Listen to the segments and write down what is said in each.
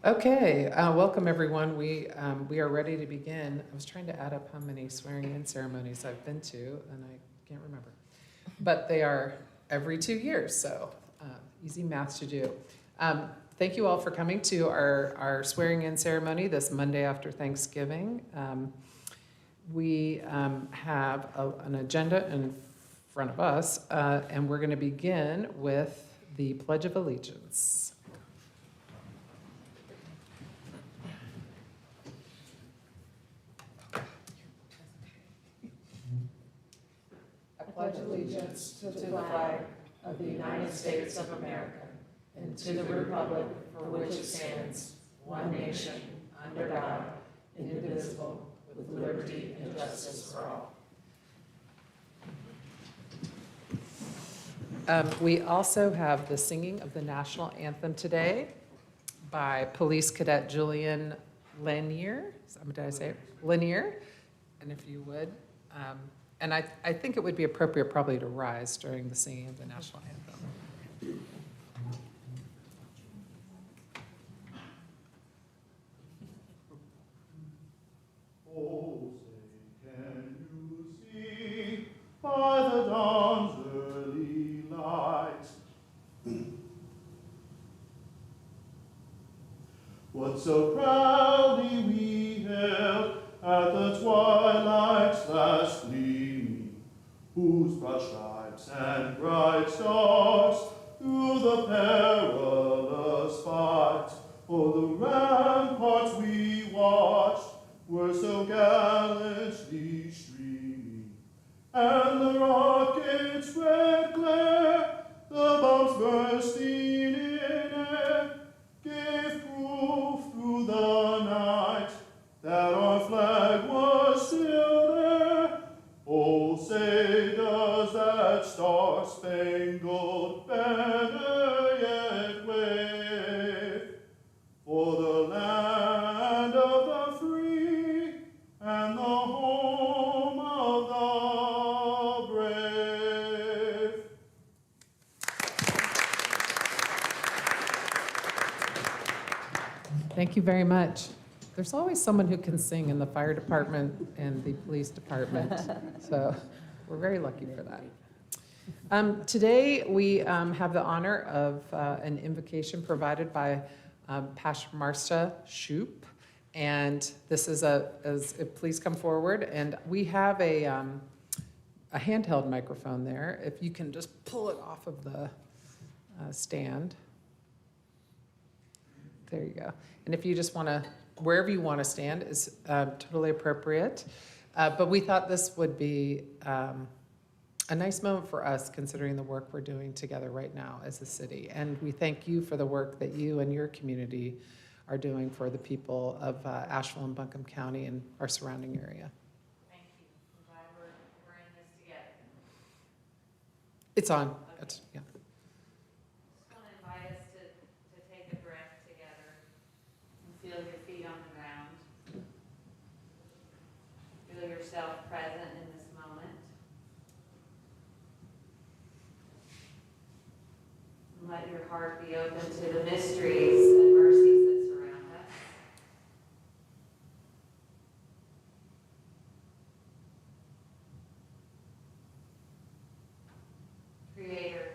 Okay, welcome everyone. We are ready to begin. I was trying to add up how many swearing-in ceremonies I've been to, and I can't remember. But they are every 2 years, so easy math to do. Thank you all for coming to our swearing-in ceremony this Monday after Thanksgiving. We have an agenda in front of us, and we're going to begin with the Pledge of Allegiance. Pledge allegiance to the flag of the United States of America and to the republic for which it stands, one nation, under God, indivisible, with liberty and justice for all. We also have the singing of the national anthem today by Police Cadet Julian Lanier. Did I say it? Lanier? And if you would. And I think it would be appropriate probably to rise during the singing of the national anthem. Oh, say, can you see by the dawn's early light what so proudly we hailed at the twilight's last gleaming, whose broad stripes and bright stars through the perilous fight o'er the ramparts we watched were so gallantly streaming, and the rocket's red glare, the bombs bursting in air, gave proof through the night that our flag was still there. Oh, say does that star-spangled banner yet wave for the land of the free and the home of the brave. Thank you very much. There's always someone who can sing in the fire department and the police department, so we're very lucky for that. Today we have the honor of an invocation provided by Pastor Marcia Shoup, and this is please come forward, and we have a handheld microphone there. If you can just pull it off of the stand. There you go. And if you just want to, wherever you want to stand is totally appropriate. But we thought this would be a nice moment for us, considering the work we're doing together right now as a city. And we thank you for the work that you and your community are doing for the people of Asheville and Buncombe County and our surrounding area. Thank you. I'm glad we're in this together. It's on. Okay. Yeah. I just want to invite us to take a breath together and feel your feet on the ground. Feel yourself present in this moment. And let your heart be open to the mysteries and mercies that surround us. Creator,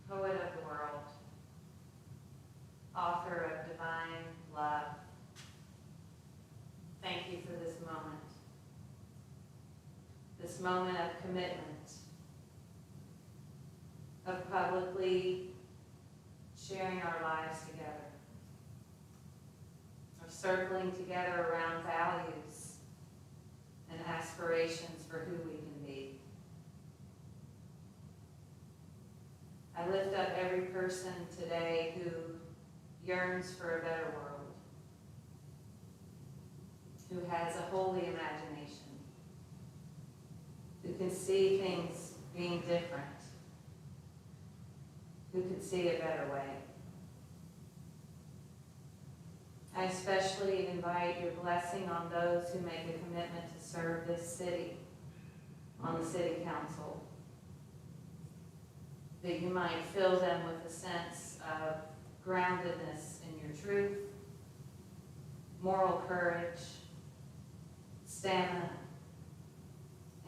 poet of the world, author of divine love, thank you for this moment of commitment, of publicly sharing our lives together, of circling together around values and aspirations for who we can be. I lift up every person today who yearns for a better world, who has a holy imagination, who can see things being different, who can see a better way. I especially invite your blessing on those who make a commitment to serve this city on the city council, that you might fill them with a sense of groundedness in your truth, moral courage, stamina,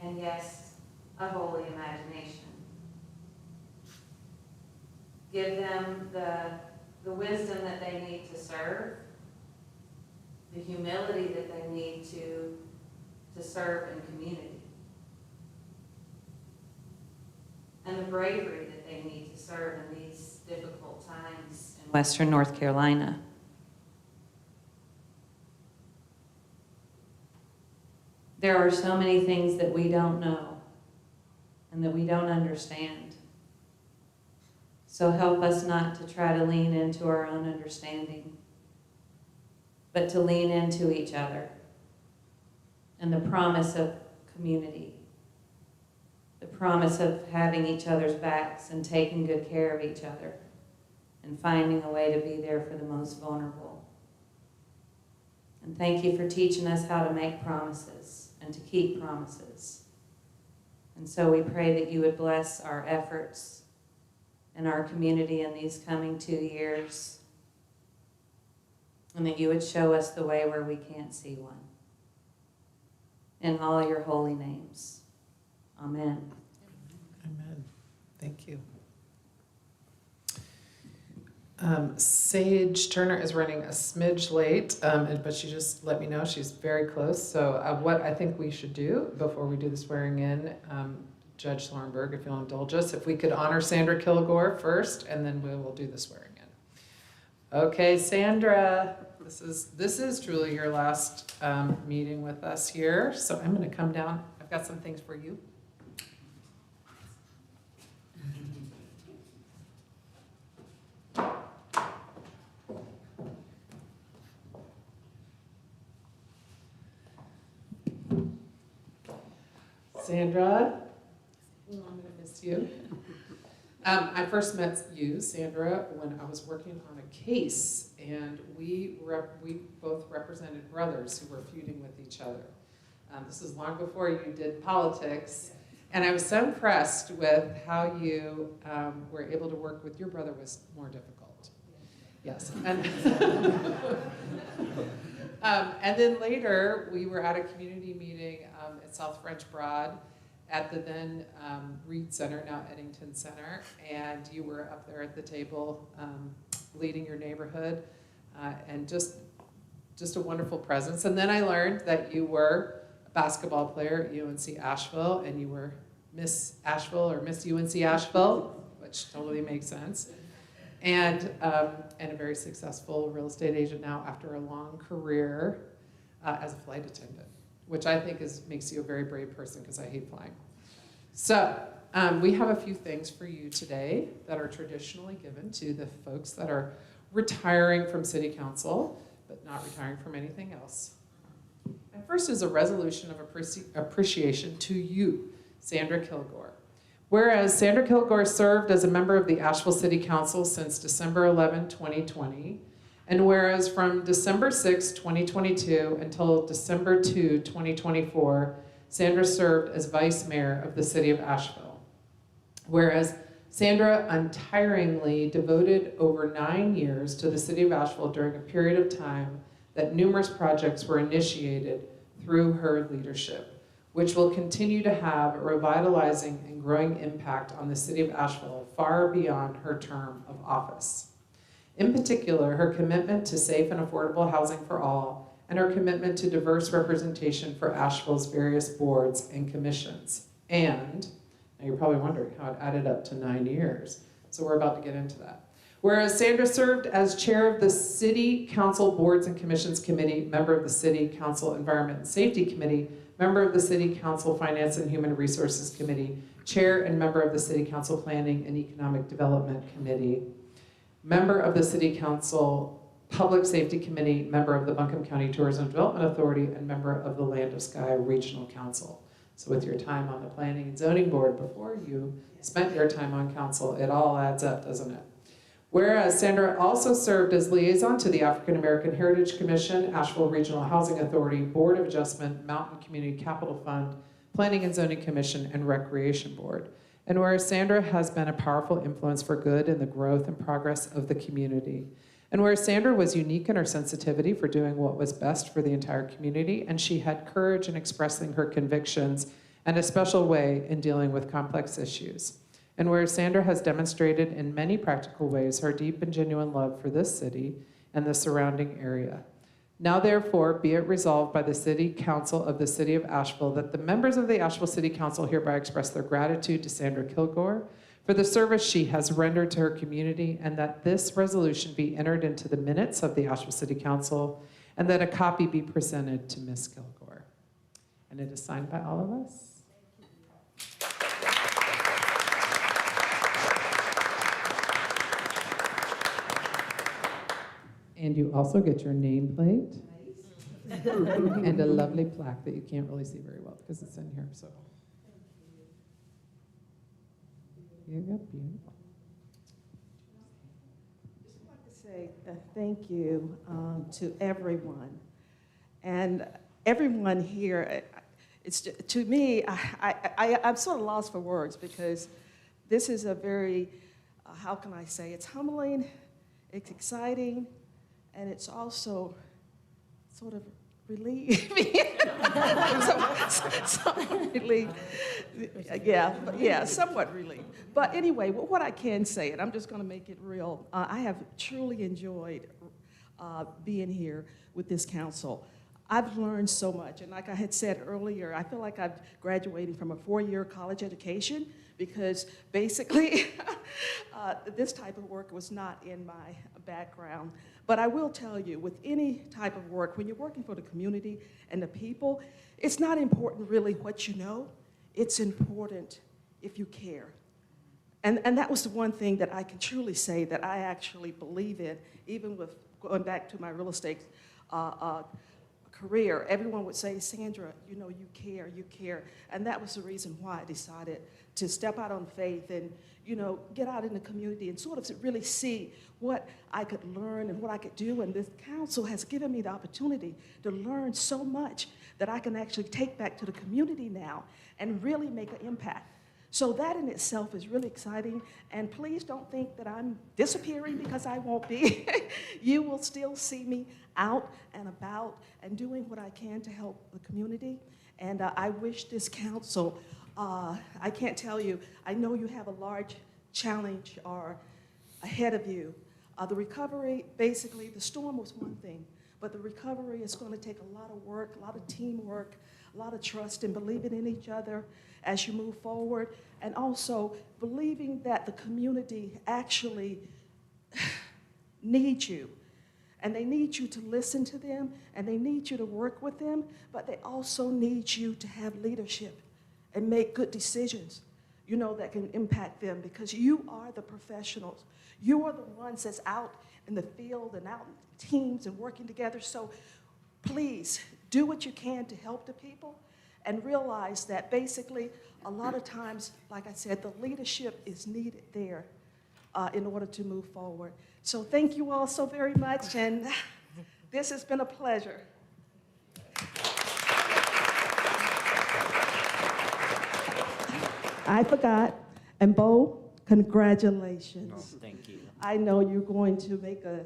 and yes, a holy imagination. Give them the wisdom that they need to serve, the humility that they need to serve in community, and the bravery that they need to serve in these difficult times in Western North Carolina. There are so many things that we don't know and that we don't understand. So help us not to try to lean into our own understanding, but to lean into each other and the promise of community, the promise of having each other's backs and taking good care of each other and finding a way to be there for the most vulnerable. And thank you for teaching us how to make promises and to keep promises. And so we pray that you would bless our efforts and our community in these coming 2 years, and that you would show us the way where we can't see one. In all your holy names. Amen. Amen. Thank you. Sage Turner is running a smidge late, but she just let me know she's very close. So what I think we should do before we do the swearing in, Judge Thornburg, if you'll indulge us, if we could honor Sandra Kilgore first, and then we will do the swearing in. Okay, Sandra, this is truly your last meeting with us here. So I'm going to come down. I've got some things for you. Sandra, I'm going to miss you. I first met you, Sandra, when I was working on a case, and we both represented brothers who were feuding with each other. This is long before you did politics, and I was so impressed with how you were able to work with your brother. Was more difficult. Yes. And then later, we were at a community meeting at South French Broad at the then Reed Center, now Eddington Center, and you were up there at the table leading your neighborhood, and just a wonderful presence. And then I learned that you were a basketball player at UNC Asheville, and you were Miss Asheville or Miss UNC Asheville, which totally makes sense. And a very successful real estate agent now after a long career as a flight attendant, which I think makes you a very brave person because I hate flying. So we have a few things for you today that are traditionally given to the folks that are retiring from city council, but not retiring from anything else. And first is a resolution of appreciation to you, Sandra Kilgore. Whereas Sandra Kilgore served as a member of the Asheville City Council since December 11, 2020, and whereas from December 6, 2022 until December 2, 2024, Sandra served as Vice Mayor of the City of Asheville. Whereas Sandra untiringly devoted over 9 years to the City of Asheville during a period of time that numerous projects were initiated through her leadership, which will continue to have a revitalizing and growing impact on the City of Asheville far beyond her term of office. In particular, her commitment to safe and affordable housing for all, and her commitment to diverse representation for Asheville's various boards and commissions. And, now you're probably wondering how it added up to 9 years, so we're about to get into that. Whereas Sandra served as chair of the City Council Boards and Commissions Committee, member of the City Council Environment and Safety Committee, member of the City Council Finance and Human Resources Committee, chair and member of the City Council Planning and Economic Development Committee, member of the City Council Public Safety Committee, member of the Buncombe County Tourism Development Authority, and member of the Land of Sky Regional Council. So with your time on the Planning and Zoning Board before you spent your time on council, it all adds up, doesn't it? Whereas Sandra also served as liaison to the African American Heritage Commission, Asheville Regional Housing Authority, Board of Adjustment, Mountain Community Capital Fund, Planning and Zoning Commission, and Recreation Board. And whereas Sandra has been a powerful influence for good in the growth and progress of the community. And whereas Sandra was unique in her sensitivity for doing what was best for the entire community, and she had courage in expressing her convictions and a special way in dealing with complex issues. And whereas Sandra has demonstrated in many practical ways her deep and genuine love for this city and the surrounding area. Now therefore, be it resolved by the City Council of the City of Asheville that the members of the Asheville City Council hereby express their gratitude to Sandra Kilgore for the service she has rendered to her community, and that this resolution be entered into the minutes of the Asheville City Council, and that a copy be presented to Ms. Kilgore. And it is signed by all of us. And you also get your nameplate and a lovely plaque that you can't really see very well because it's in here, so. Beautiful. Just want to say thank you to everyone. And everyone here, it's to me, I'm sort of lost for words because this is a very, how can I say, it's humbling, it's exciting, and it's also sort of relieving. Somewhat relieved. Yeah, somewhat relieved. But anyway, what I can say, and I'm just going to make it real, I have truly enjoyed being here with this council. I've learned so much, and like I had said earlier, I feel like I'm graduating from a 4-year college education because basically this type of work was not in my background. But I will tell you, with any type of work, when you're working for the community and the people, it's not important really what you know. It's important if you care. And that was the one thing that I can truly say that I actually believe in, even with going back to my real estate career. Everyone would say, Sandra, you know, you care. And that was the reason why I decided to step out on faith and, you know, get out in the community and sort of really see what I could learn and what I could do. And this council has given me the opportunity to learn so much that I can actually take back to the community now and really make an impact. So that in itself is really exciting. And please don't think that I'm disappearing because I won't be. You will still see me out and about and doing what I can to help the community. And I wish this council, I can't tell you, I know you have a large challenge ahead of you. The recovery, basically, the storm was one thing, but the recovery is going to take a lot of work, a lot of teamwork, a lot of trust and believing in each other as you move forward, and also believing that the community actually needs you. And they need you to listen to them, and they need you to work with them, but they also need you to have leadership and make good decisions, you know, that can impact them, because you are the professionals. You are the ones that's out in the field and out in teams and working together. So please do what you can to help the people and realize that basically a lot of times, like I said, the leadership is needed there in order to move forward. So thank you all so very much, and this has been a pleasure. I forgot, and Bo, congratulations. Oh, thank you. I know you're going to make a,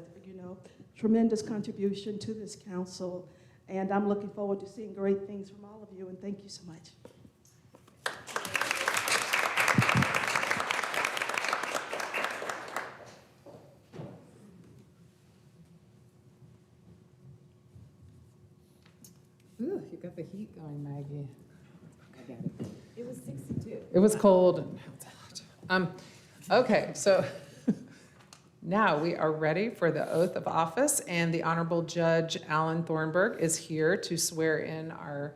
tremendous contribution to this council, and I'm looking forward to seeing great things from all of you, and thank you so much. Ooh, you got the heat going, Maggie. I got it. It was 62. It was cold and now it's hot. Okay, so now we are ready for the oath of office, and the Honorable Judge Alan Thornburg is here to swear in our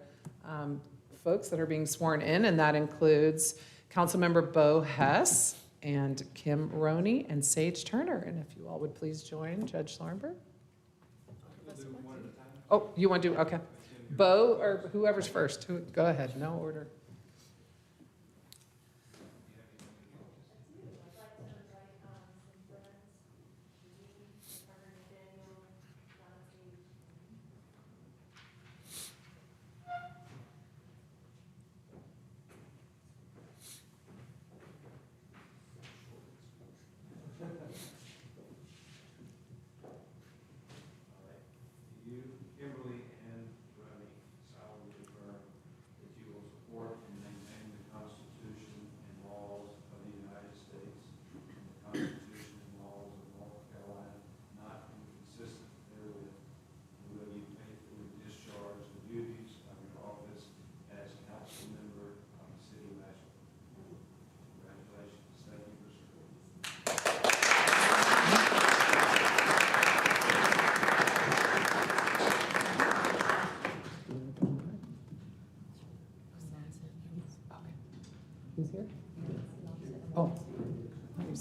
folks that are being sworn in, and that includes Councilmember Bo Hess and Kim Roney and Sage Turner. And if you all would please join Judge Thornburg. Oh, you want to do, okay. Bo, or whoever's first, go ahead, no order.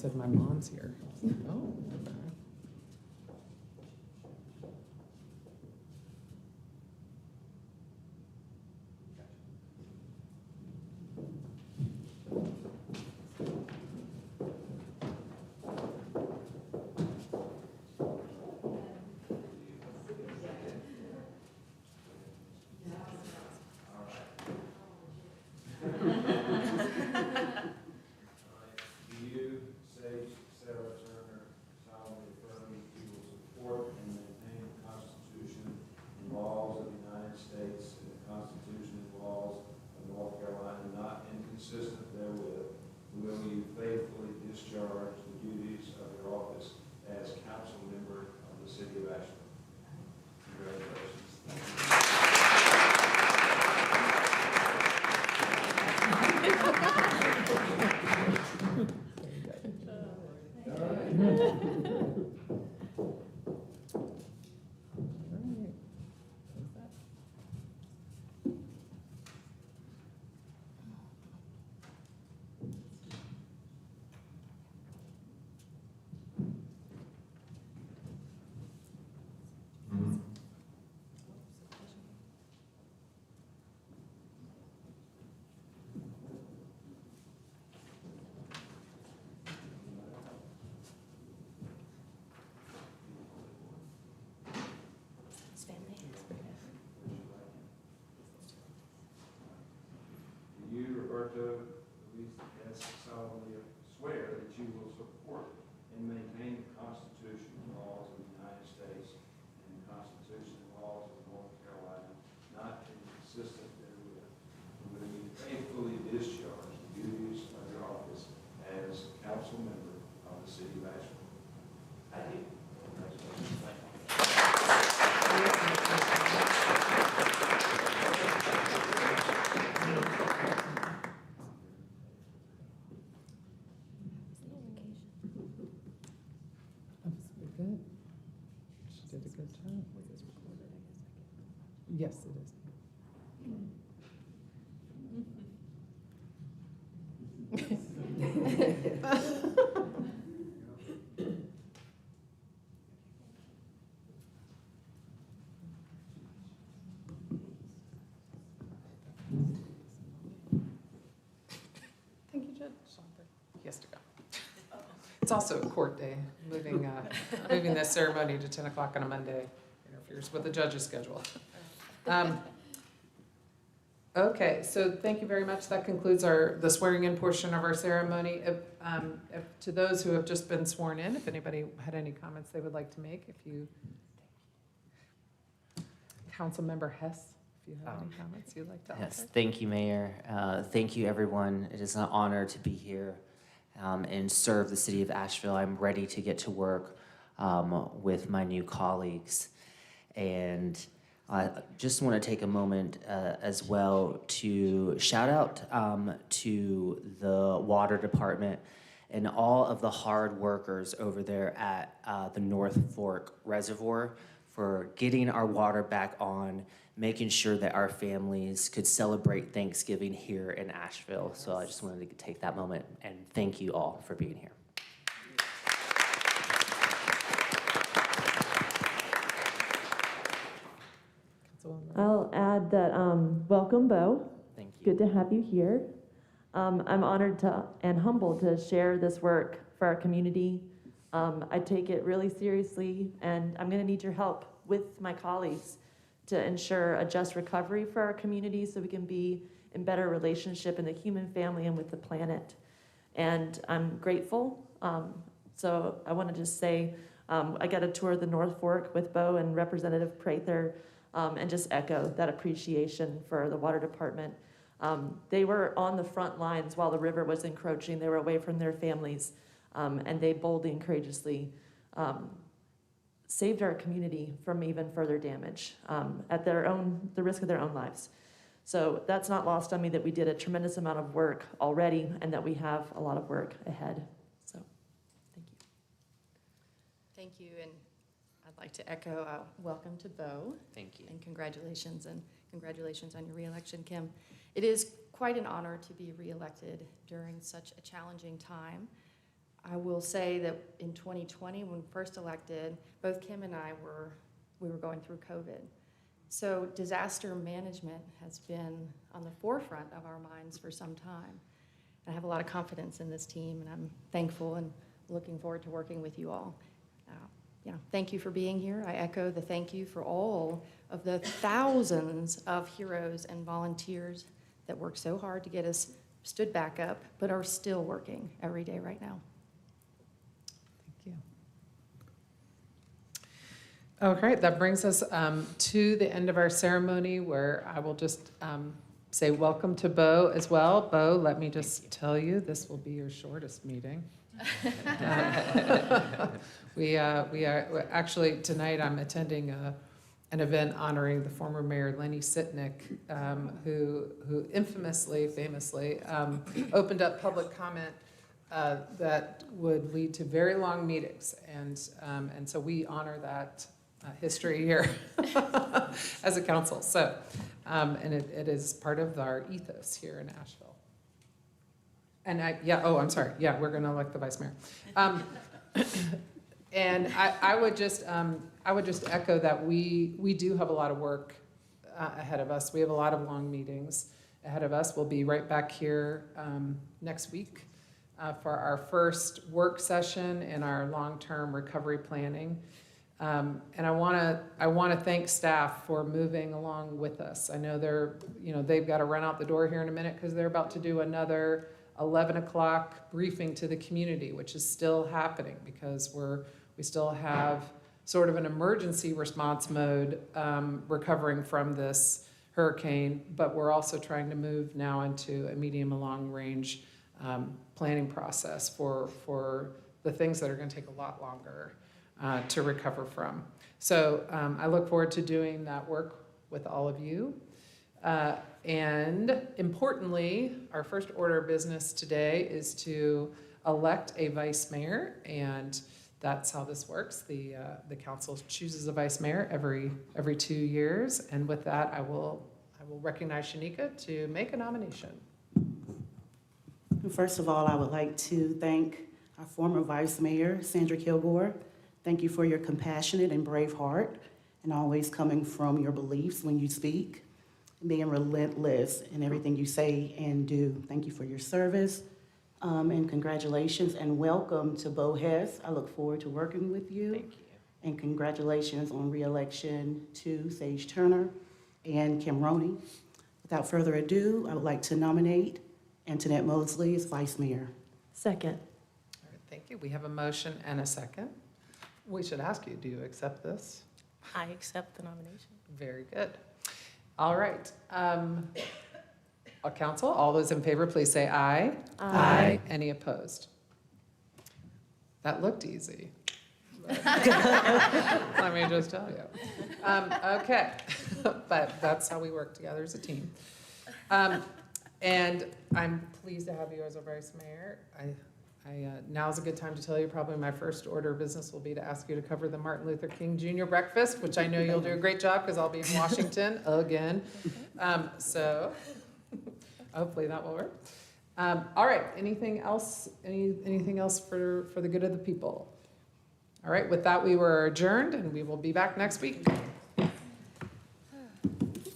said my mom's here. I was like, oh, okay. Do you, say Sarah Turner, solemnly affirm that you will support and maintain the Constitution and laws of the United States and the Constitution and laws of North Carolina, not inconsistent therewith? Will you faithfully discharge the duties of your office as council member of the City of Asheville? Congratulations. Do you, Roberto Luis, solemnly swear that you will support and maintain the Constitution and laws of the United States and the Constitution and laws of North Carolina, not inconsistent therewith? Will you faithfully discharge the duties of your office as council member of the City of Asheville? I do. Congratulations. Thank you. Good. She did a good job. Yes, it is. Thank you, Judge. He has to go. It's also a court day, moving this ceremony to 10 o'clock on a Monday interferes with the judge's schedule. Okay, so thank you very much. That concludes the swearing-in portion of our ceremony. To those who have just been sworn in, if anybody had any comments they would like to make, Councilmember Hess, if you have any comments you'd like to offer. Yes, thank you, Mayor. Thank you, everyone. It is an honor to be here and serve the City of Asheville. I'm ready to get to work with my new colleagues. And I just want to take a moment as well to shout out to the Water Department and all of the hard workers over there at the North Fork Reservoir for getting our water back on, making sure that our families could celebrate Thanksgiving here in Asheville. So I just wanted to take that moment and thank you all for being here. I'll add that, welcome, Bo. Thank you. Good to have you here. I'm honored and humbled to share this work for our community. I take it really seriously, and I'm going to need your help with my colleagues to ensure a just recovery for our community so we can be in better relationship in the human family and with the planet. And I'm grateful. So I want to just say, I got a tour of the North Fork with Bo and Representative Prather, and just echo that appreciation for the Water Department. They were on the front lines while the river was encroaching. They were away from their families, and they boldly and courageously saved our community from even further damage at the risk of their own lives. So that's not lost on me that we did a tremendous amount of work already and that we have a lot of work ahead. So, thank you. Thank you, and I'd like to echo welcome to Bo. Thank you. And congratulations on your reelection, Kim. It is quite an honor to be reelected during such a challenging time. I will say that in 2020, when first elected, both Kim and I we were going through COVID. So disaster management has been on the forefront of our minds for some time. I have a lot of confidence in this team, and I'm thankful and looking forward to working with you all. Thank you for being here. I echo the thank you for all of the thousands of heroes and volunteers that work so hard to get us stood back up, but are still working every day right now. Thank you. Okay, that brings us to the end of our ceremony, where I will just say welcome to Bo as well. Bo, let me just tell you, this will be your shortest meeting. We are actually, tonight I'm attending an event honoring the former mayor Lenny Sitnick, who famously opened up public comment that would lead to very long meetings, and so we honor that history here as a council. So, and it is part of our ethos here in Asheville. And I'm sorry. Yeah, we're going to elect the vice mayor. And I would just echo that we do have a lot of work ahead of us. We have a lot of long meetings ahead of us. We'll be right back here next week for our first work session in our long-term recovery planning. And I want to thank staff for moving along with us. I know they've got to run out the door here in a minute because they're about to do another 11 o'clock briefing to the community, which is still happening because we still have sort of an emergency response mode recovering from this hurricane, but we're also trying to move now into a medium and long range planning process for the things that are going to take a lot longer to recover from. So I look forward to doing that work with all of you. And importantly, our first order of business today is to elect a vice mayor, and that's how this works. The council chooses a vice mayor every 2 years, and with that, I will recognize Shanika to make a nomination. First of all, I would like to thank our former vice mayor, Sandra Kilgore. Thank you for your compassionate and brave heart, and always coming from your beliefs when you speak, and being relentless in everything you say and do. Thank you for your service, and congratulations, and welcome to Bo Hess. I look forward to working with you. Thank you. And congratulations on re-election to Sage Turner and Kim Roney. Without further ado, I would like to nominate Antoinette Mosley as vice mayor. Second. All right, thank you. We have a motion and a second. We should ask you, do you accept this? I accept the nomination. Very good. All right. Council, all those in favor, please say aye. Aye. Any opposed? That looked easy. Let me just tell you. Okay, but that's how we work together as a team. And I'm pleased to have you as our vice mayor. Now's a good time to tell you, probably my first order of business will be to ask you to cover the Martin Luther King Jr. breakfast, which I know you'll do a great job because I'll be in Washington again. So hopefully that will work. All right, anything else? Anything else for the good of the people? All right, with that, we were adjourned, and we will be back next week.